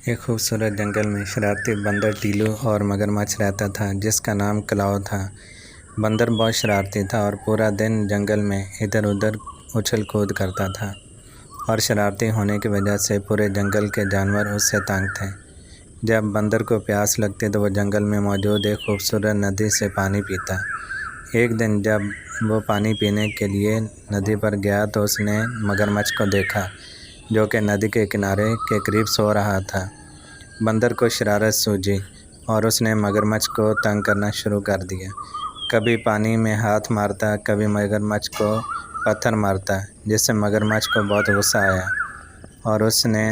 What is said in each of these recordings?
एक खूबसूरत जंगल में शरारती बंदर टीलू और मगरमच्छ रहता था, जिसका नाम कलाव था। बंदर बहुत शरारती था और पूरा दिन जंगल में इधर उधर उछल कूद करता था, और शरारती होने की वजह से पूरे जंगल के जानवर उससे तंग थे। जब बंदर को प्यास लगती तो वह जंगल में मौजूद एक खूबसूरत नदी से पानी पीता। एक दिन जब वो पानी पीने के लिए नदी पर गया तो उसने मगरमच्छ को देखा, जो कि नदी के किनारे के करीब सो रहा था। बंदर को शरारत सूझी और उसने मगरमच्छ को तंग करना शुरू कर दिया। कभी पानी में हाथ मारता, कभी मगरमच्छ को पत्थर मारता, जिससे मगरमच्छ को बहुत गुस्सा आया और उसने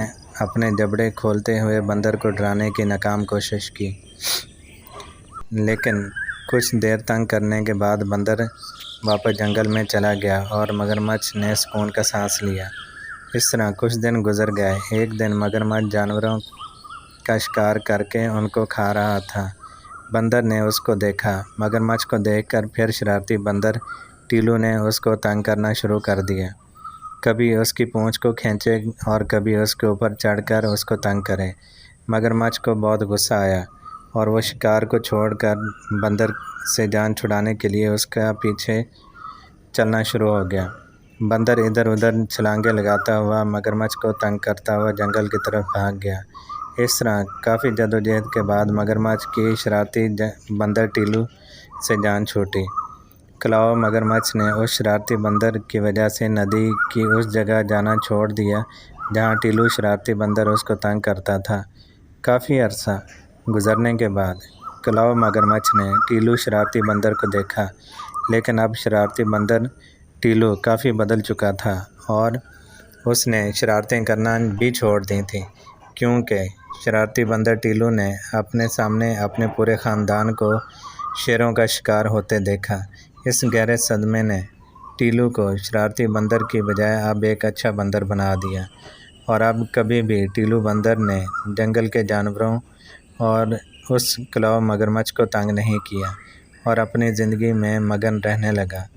अपने जबड़े खोलते हुए बंदर को डराने की नाकाम कोशिश की। लेकिन कुछ देर तंग करने के बाद बंदर वापस जंगल में चला गया और मगरमच्छ ने सुकून का सांस लिया। इस तरह कुछ दिन गुजर गए। एक दिन मगरमच्छ जानवरों का शिकार करके उनको खा रहा था। बंदर ने उसको देखा। मगरमच्छ को देखकर फिर शरारती बंदर टीलू ने उसको तंग करना शुरू कर दिया। कभी उसकी पूंछ को खींचे और कभी उसके ऊपर चढ़कर उसको तंग करे। मगरमच्छ को बहुत गुस्सा आया और वो शिकार को छोड़कर बंदर से जान छुड़ाने के लिए उसका पीछे चलना शुरू हो गया। बंदर इधर उधर छलांगे लगाता हुआ मगरमच्छ को तंग करता हुआ जंगल की तरफ भाग गया। इस तरह काफ़ी जद्दोजहद के बाद मगरमच्छ की शरारती बंदर टीलू से जान छूटी। कलाव मगरमच्छ ने उस शरारती बंदर की वजह से नदी की उस जगह जाना छोड़ दिया जहां टीलू शरारती बंदर उसको तंग करता था। काफ़ी अरसा गुजरने के बाद कलाव मगरमच्छ ने टीलू शरारती बंदर को देखा, लेकिन अब शरारती बंदर टीलू काफ़ी बदल चुका था और उसने शरारतें करना भी छोड़ दी थी, क्योंकि शरारती बंदर टीलू ने अपने सामने अपने पूरे ख़ानदान को शेरों का शिकार होते देखा। इस गहरे सदमे ने टीलू को शरारती बंदर की बजाय अब एक अच्छा बंदर बना दिया, और अब कभी भी टीलू बंदर ने जंगल के जानवरों और उस कलाव मगरमच्छ को तंग नहीं किया और अपनी ज़िंदगी में मगन रहने लगा,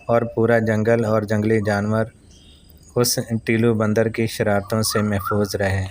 और पूरा जंगल और जंगली जानवर उस टीलू बंदर की शरारतों से महफूज रहे।